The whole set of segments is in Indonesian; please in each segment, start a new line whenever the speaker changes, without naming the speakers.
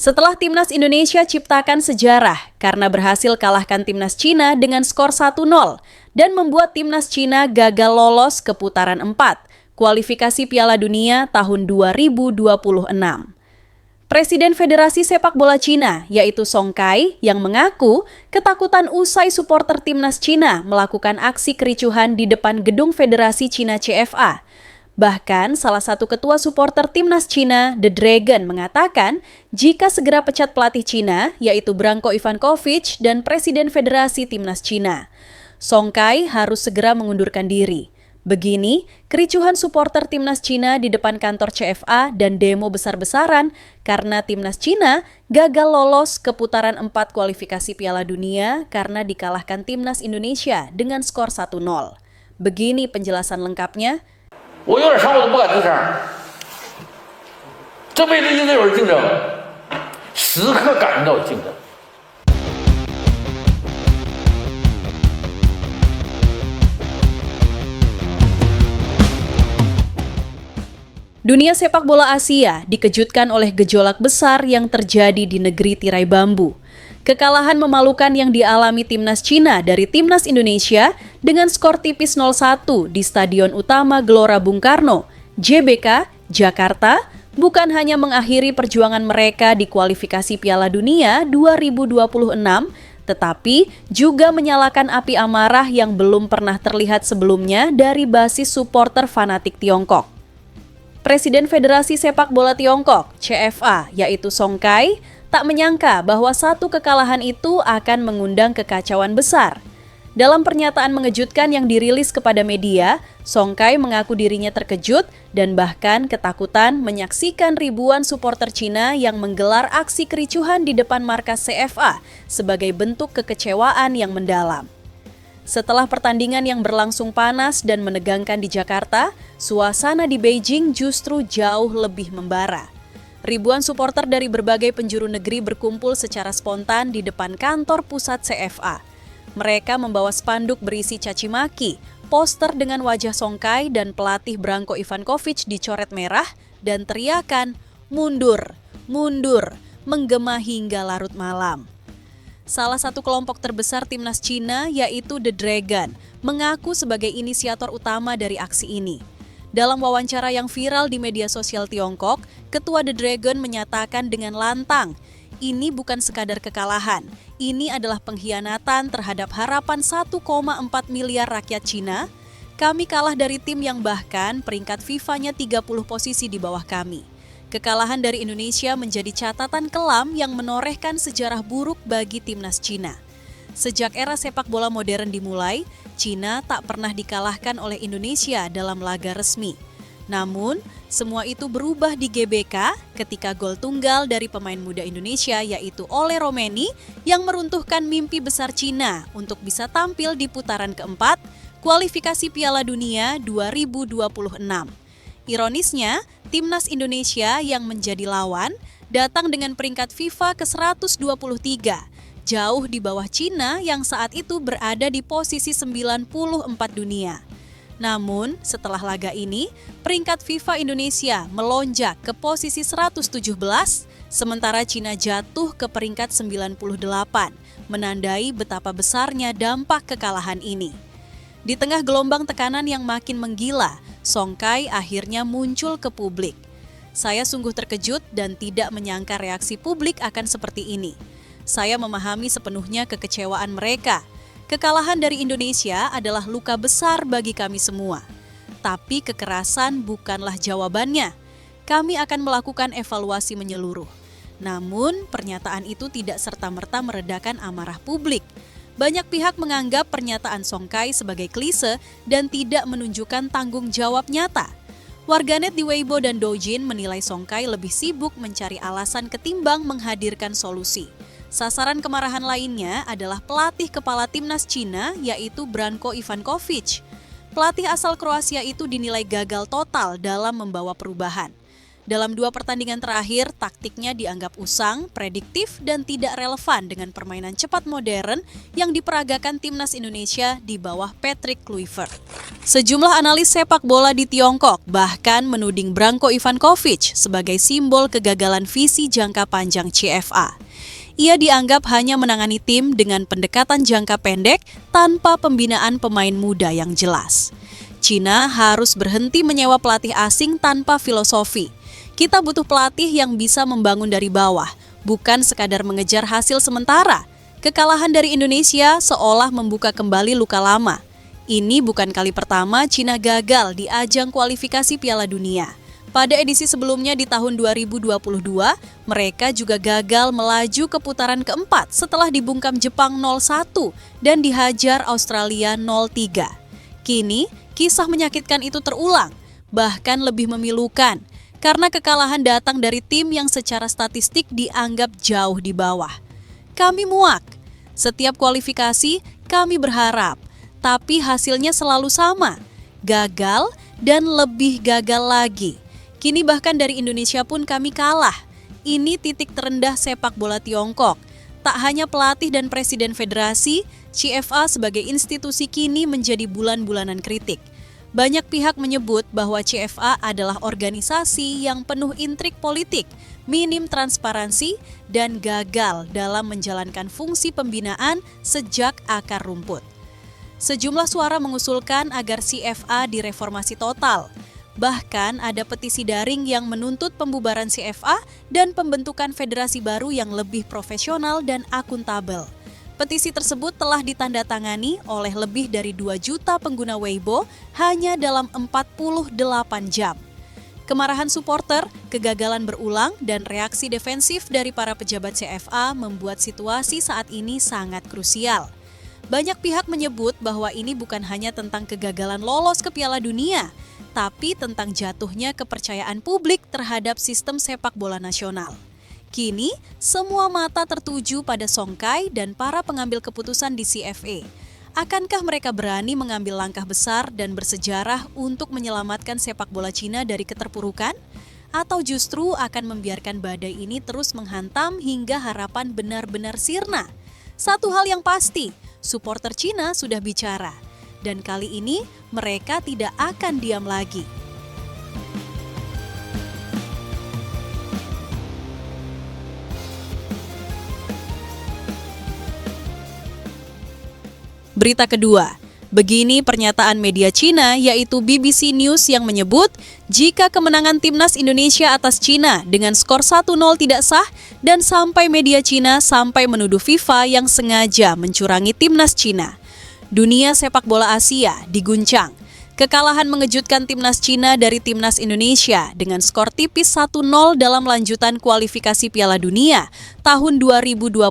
Setelah Timnas Indonesia ciptakan sejarah karena berhasil kalahkan Timnas Cina dengan skor 1-0 dan membuat Timnas Cina gagal lolos ke putaran 4 kualifikasi Piala Dunia tahun 2026. Presiden Federasi Sepak Bola Cina, yaitu Song Kai, yang mengaku ketakutan usai supporter Timnas Cina melakukan aksi kericuhan di depan gedung Federasi Cina CFA. Bahkan salah satu ketua supporter Timnas Cina, The Dragon, mengatakan jika segera pecat pelatih Cina, yaitu Branko Ivankovic dan Presiden Federasi Timnas Cina. Song Kai harus segera mengundurkan diri. Begini, kericuhan supporter Timnas Cina di depan kantor CFA dan demo besar-besaran karena Timnas Cina gagal lolos ke putaran 4 kualifikasi Piala Dunia karena dikalahkan Timnas Indonesia dengan skor 1-0. Begini penjelasan lengkapnya.
我有点伤我都不敢吱声，这辈子应该有人竞争，时刻感觉到有竞争。
Dunia sepak bola Asia dikejutkan oleh gejolak besar yang terjadi di negeri tirai bambu. Kekalahan memalukan yang dialami Timnas Cina dari Timnas Indonesia dengan skor tipis 0-1 di Stadion Utama Gelora Bung Karno, JBK, Jakarta, bukan hanya mengakhiri perjuangan mereka di kualifikasi Piala Dunia 2026, tetapi juga menyalakan api amarah yang belum pernah terlihat sebelumnya dari basis supporter fanatik Tiongkok. Presiden Federasi Sepak Bola Tiongkok, CFA, yaitu Song Kai, tak menyangka bahwa satu kekalahan itu akan mengundang kekacauan besar. Dalam pernyataan mengejutkan yang dirilis kepada media, Song Kai mengaku dirinya terkejut dan bahkan ketakutan menyaksikan ribuan supporter Cina yang menggelar aksi kericuhan di depan markas CFA sebagai bentuk kekecewaan yang mendalam. Setelah pertandingan yang berlangsung panas dan menegangkan di Jakarta, suasana di Beijing justru jauh lebih membara. Ribuan supporter dari berbagai penjuru negeri berkumpul secara spontan di depan kantor pusat CFA. Mereka membawa spanduk berisi caci maki, poster dengan wajah Song Kai dan pelatih Branko Ivankovic dicoret merah, dan teriakan, "Mundur, mundur," menggema hingga larut malam. Salah satu kelompok terbesar Timnas Cina, yaitu The Dragon, mengaku sebagai inisiator utama dari aksi ini. Dalam wawancara yang viral di media sosial Tiongkok, Ketua The Dragon menyatakan dengan lantang, ini bukan sekadar kekalahan, ini adalah pengkhianatan terhadap harapan 1,4 miliar rakyat Cina. Kami kalah dari tim yang bahkan peringkat FIFA-nya 30 posisi di bawah kami. Kekalahan dari Indonesia menjadi catatan kelam yang menorehkan sejarah buruk bagi Timnas Cina. Sejak era sepak bola modern dimulai, Cina tak pernah dikalahkan oleh Indonesia dalam laga resmi. Namun, semua itu berubah di GBK ketika gol tunggal dari pemain muda Indonesia yaitu Ole Romeni yang meruntuhkan mimpi besar Cina untuk bisa tampil di putaran keempat kualifikasi Piala Dunia 2026. Ironisnya, Timnas Indonesia yang menjadi lawan datang dengan peringkat FIFA ke-123, jauh di bawah Cina yang saat itu berada di posisi 94 dunia. Namun, setelah laga ini, peringkat FIFA Indonesia melonjak ke posisi 117, sementara Cina jatuh ke peringkat 98, menandai betapa besarnya dampak kekalahan ini. Di tengah gelombang tekanan yang makin menggila, Song Kai akhirnya muncul ke publik. Saya sungguh terkejut dan tidak menyangka reaksi publik akan seperti ini. Saya memahami sepenuhnya kekecewaan mereka. Kekalahan dari Indonesia adalah luka besar bagi kami semua. Tapi kekerasan bukanlah jawabannya. Kami akan melakukan evaluasi menyeluruh. Namun, pernyataan itu tidak serta-merta meredakan amarah publik. Banyak pihak menganggap pernyataan Song Kai sebagai klise dan tidak menunjukkan tanggung jawab nyata. Warganet di Weibo dan Douyin menilai Song Kai lebih sibuk mencari alasan ketimbang menghadirkan solusi. Sasaran kemarahan lainnya adalah pelatih kepala Timnas Cina yaitu Branko Ivankovic. Pelatih asal Kroasia itu dinilai gagal total dalam membawa perubahan. Dalam 2 pertandingan terakhir, taktiknya dianggap usang, prediktif, dan tidak relevan dengan permainan cepat modern yang diperagakan timnas Indonesia di bawah Patrick Kluivert. Sejumlah analis sepak bola di Tiongkok bahkan menuding Branko Ivankovic sebagai simbol kegagalan visi jangka panjang CFA. Ia dianggap hanya menangani tim dengan pendekatan jangka pendek tanpa pembinaan pemain muda yang jelas. Cina harus berhenti menyewa pelatih asing tanpa filosofi. Kita butuh pelatih yang bisa membangun dari bawah, bukan sekadar mengejar hasil sementara. Kekalahan dari Indonesia seolah membuka kembali luka lama. Ini bukan kali pertama Cina gagal di ajang kualifikasi Piala Dunia. Pada edisi sebelumnya di tahun 2022, mereka juga gagal melaju ke putaran keempat setelah dibungkam Jepang 0-1 dan dihajar Australia 0-3. Kini, kisah menyakitkan itu terulang, bahkan lebih memilukan, karena kekalahan datang dari tim yang secara statistik dianggap jauh di bawah. Kami muak. Setiap kualifikasi, kami berharap, tapi hasilnya selalu sama, gagal dan lebih gagal lagi. Kini bahkan dari Indonesia pun kami kalah. Ini titik terendah sepak bola Tiongkok. Tak hanya pelatih dan presiden federasi, CFA sebagai institusi kini menjadi bulan-bulanan kritik. Banyak pihak menyebut bahwa CFA adalah organisasi yang penuh intrik politik, minim transparansi, dan gagal dalam menjalankan fungsi pembinaan sejak akar rumput. Sejumlah suara mengusulkan agar CFA direformasi total. Bahkan ada petisi daring yang menuntut pembubaran CFA dan pembentukan federasi baru yang lebih profesional dan akuntabel. Petisi tersebut telah ditandatangani oleh lebih dari 2 juta pengguna Weibo hanya dalam 48 jam. Kemarahan supporter, kegagalan berulang, dan reaksi defensif dari para pejabat CFA membuat situasi saat ini sangat krusial. Banyak pihak menyebut bahwa ini bukan hanya tentang kegagalan lolos ke Piala Dunia, tapi tentang jatuhnya kepercayaan publik terhadap sistem sepak bola nasional. Kini, semua mata tertuju pada Song Kai dan para pengambil keputusan di CFA. Akankah mereka berani mengambil langkah besar dan bersejarah untuk menyelamatkan sepak bola Cina dari keterpurukan? Atau justru akan membiarkan badai ini terus menghantam hingga harapan benar-benar sirna? Satu hal yang pasti, supporter Cina sudah bicara. Dan kali ini mereka tidak akan diam lagi. Berita kedua, begini pernyataan media Cina yaitu BBC News yang menyebut jika kemenangan timnas Indonesia atas Cina dengan skor 1-0 tidak sah dan sampai media Cina sampai menuduh FIFA yang sengaja mencurangi timnas Cina. Dunia sepak bola Asia diguncang. Kekalahan mengejutkan timnas Cina dari timnas Indonesia dengan skor tipis 1-0 dalam lanjutan kualifikasi Piala Dunia tahun 2026.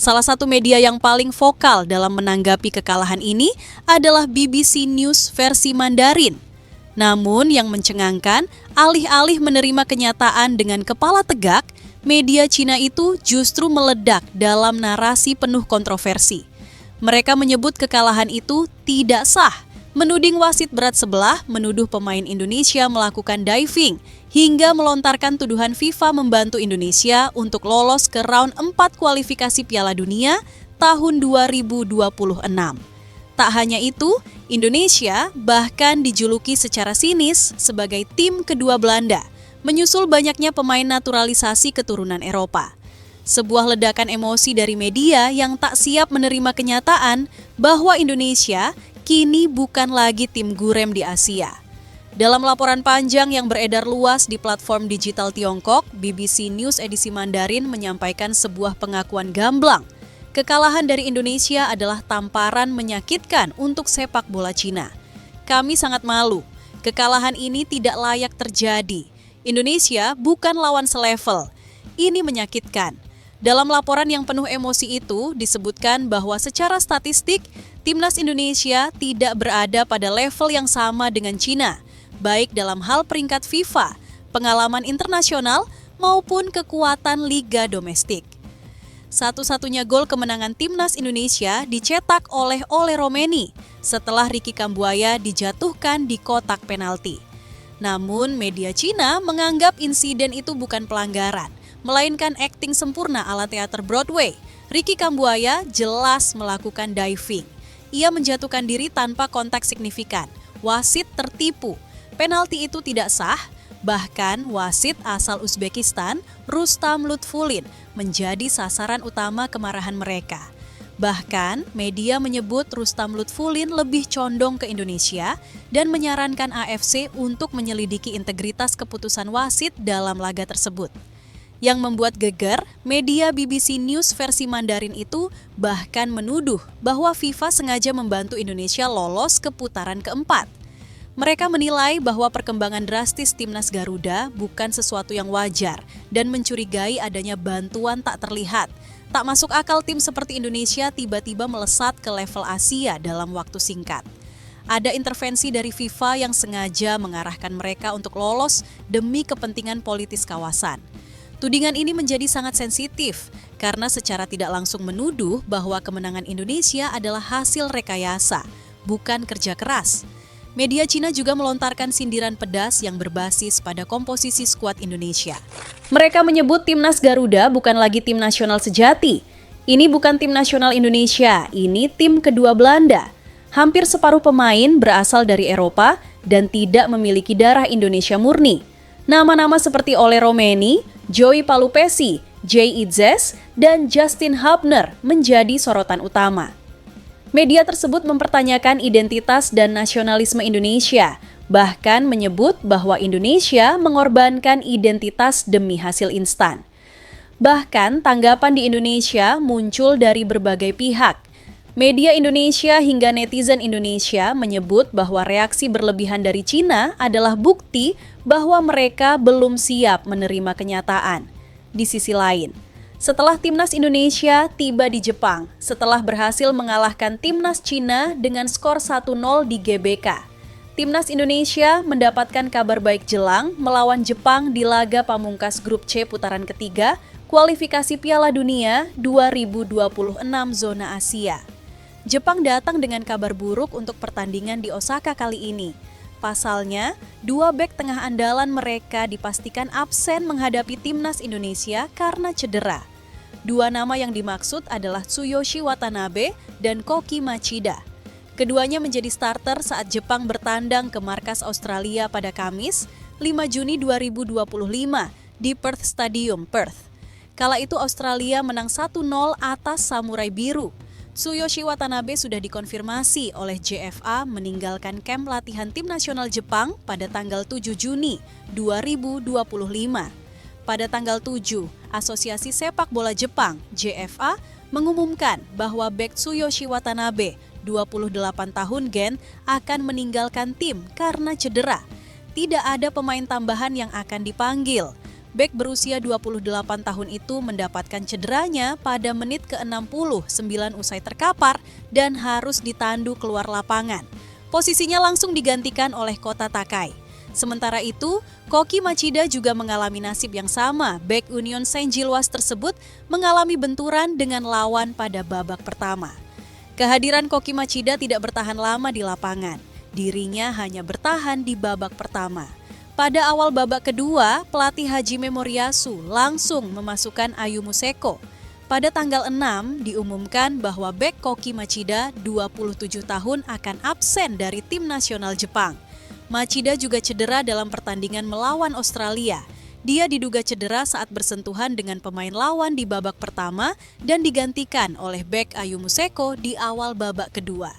Salah satu media yang paling vokal dalam menanggapi kekalahan ini adalah BBC News versi Mandarin. Namun yang mencengangkan, alih-alih menerima kenyataan dengan kepala tegak, media Cina itu justru meledak dalam narasi penuh kontroversi. Mereka menyebut kekalahan itu tidak sah, menuding wasit berat sebelah, menuduh pemain Indonesia melakukan diving, hingga melontarkan tuduhan FIFA membantu Indonesia untuk lolos ke round 4 kualifikasi Piala Dunia tahun 2026. Tak hanya itu, Indonesia bahkan dijuluki secara sinis sebagai tim kedua Belanda, menyusul banyaknya pemain naturalisasi keturunan Eropa. Sebuah ledakan emosi dari media yang tak siap menerima kenyataan bahwa Indonesia kini bukan lagi tim gurem di Asia. Dalam laporan panjang yang beredar luas di platform digital Tiongkok, BBC News edisi Mandarin menyampaikan sebuah pengakuan gamblang. Kekalahan dari Indonesia adalah tamparan menyakitkan untuk sepak bola Cina. Kami sangat malu. Kekalahan ini tidak layak terjadi. Indonesia bukan lawan selevel. Ini menyakitkan. Dalam laporan yang penuh emosi itu disebutkan bahwa secara statistik, timnas Indonesia tidak berada pada level yang sama dengan Cina, baik dalam hal peringkat FIFA, pengalaman internasional, maupun kekuatan liga domestik. Satu-satunya gol kemenangan timnas Indonesia dicetak oleh Romeni setelah Ricky Kambuaya dijatuhkan di kotak penalti. Namun media Cina menganggap insiden itu bukan pelanggaran, melainkan akting sempurna ala teater Broadway. Ricky Kambuaya jelas melakukan diving. Ia menjatuhkan diri tanpa kontak signifikan. Wasit tertipu. Penalti itu tidak sah. Bahkan wasit asal Uzbekistan, Rustam Lutfulin, menjadi sasaran utama kemarahan mereka. Bahkan media menyebut Rustam Lutfulin lebih condong ke Indonesia dan menyarankan AFC untuk menyelidiki integritas keputusan wasit dalam laga tersebut. Yang membuat geger, media BBC News versi Mandarin itu bahkan menuduh bahwa FIFA sengaja membantu Indonesia lolos ke putaran keempat. Mereka menilai bahwa perkembangan drastis timnas Garuda bukan sesuatu yang wajar dan mencurigai adanya bantuan tak terlihat. Tak masuk akal tim seperti Indonesia tiba-tiba melesat ke level Asia dalam waktu singkat. Ada intervensi dari FIFA yang sengaja mengarahkan mereka untuk lolos demi kepentingan politis kawasan. Tudingan ini menjadi sangat sensitif karena secara tidak langsung menuduh bahwa kemenangan Indonesia adalah hasil rekayasa, bukan kerja keras. Media Cina juga melontarkan sindiran pedas yang berbasis pada komposisi skuad Indonesia. Mereka menyebut timnas Garuda bukan lagi tim nasional sejati. Ini bukan tim nasional Indonesia, ini tim kedua Belanda. Hampir separuh pemain berasal dari Eropa dan tidak memiliki darah Indonesia murni. Nama-nama seperti Ole Romeni, Joey Palupesi, Jay Itzes, dan Justin Hubner menjadi sorotan utama. Media tersebut mempertanyakan identitas dan nasionalisme Indonesia, bahkan menyebut bahwa Indonesia mengorbankan identitas demi hasil instan. Bahkan tanggapan di Indonesia muncul dari berbagai pihak. Media Indonesia hingga netizen Indonesia menyebut bahwa reaksi berlebihan dari Cina adalah bukti bahwa mereka belum siap menerima kenyataan. Di sisi lain, setelah timnas Indonesia tiba di Jepang, setelah berhasil mengalahkan timnas Cina dengan skor 1-0 di GBK, timnas Indonesia mendapatkan kabar baik jelang melawan Jepang di laga pamungkas grup C putaran ketiga, kualifikasi Piala Dunia 2026 zona Asia. Jepang datang dengan kabar buruk untuk pertandingan di Osaka kali ini. Pasalnya, dua bek tengah andalan mereka dipastikan absen menghadapi timnas Indonesia karena cedera. Dua nama yang dimaksud adalah Tsuyoshi Watanabe dan Koki Machida. Keduanya menjadi starter saat Jepang bertandang ke markas Australia pada Kamis, 5 Juni 2025 di Perth Stadium, Perth. Kala itu Australia menang 1-0 atas Samurai Biru. Tsuyoshi Watanabe sudah dikonfirmasi oleh JFA meninggalkan kamp latihan tim nasional Jepang pada tanggal 7 Juni 2025. Pada tanggal 7, Asosiasi Sepak Bola Jepang (JFA) mengumumkan bahwa bek Tsuyoshi Watanabe, 28 tahun gen, akan meninggalkan tim karena cedera. Tidak ada pemain tambahan yang akan dipanggil. Bek berusia 28 tahun itu mendapatkan cederanya pada menit ke-69 usai terkapar dan harus ditandu keluar lapangan. Posisinya langsung digantikan oleh Kota Takai. Sementara itu, Koki Machida juga mengalami nasib yang sama. Bek Union Saint-Gilloise tersebut mengalami benturan dengan lawan pada babak pertama. Kehadiran Koki Machida tidak bertahan lama di lapangan. Dirinya hanya bertahan di babak pertama. Pada awal babak kedua, pelatih Hajime Moriyasu langsung memasukkan Ayu Museko. Pada tanggal 6, diumumkan bahwa bek Koki Machida, 27 tahun, akan absen dari tim nasional Jepang. Machida juga cedera dalam pertandingan melawan Australia. Dia diduga cedera saat bersentuhan dengan pemain lawan di babak pertama dan digantikan oleh bek Ayu Museko di awal babak kedua.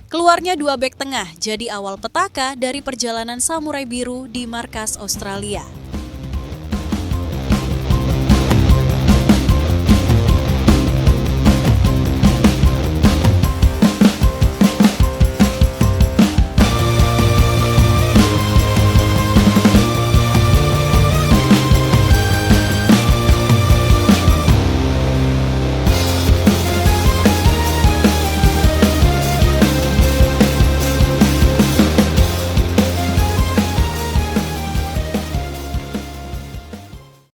Keluarnya dua bek tengah jadi awal petaka dari perjalanan Samurai Biru di markas Australia.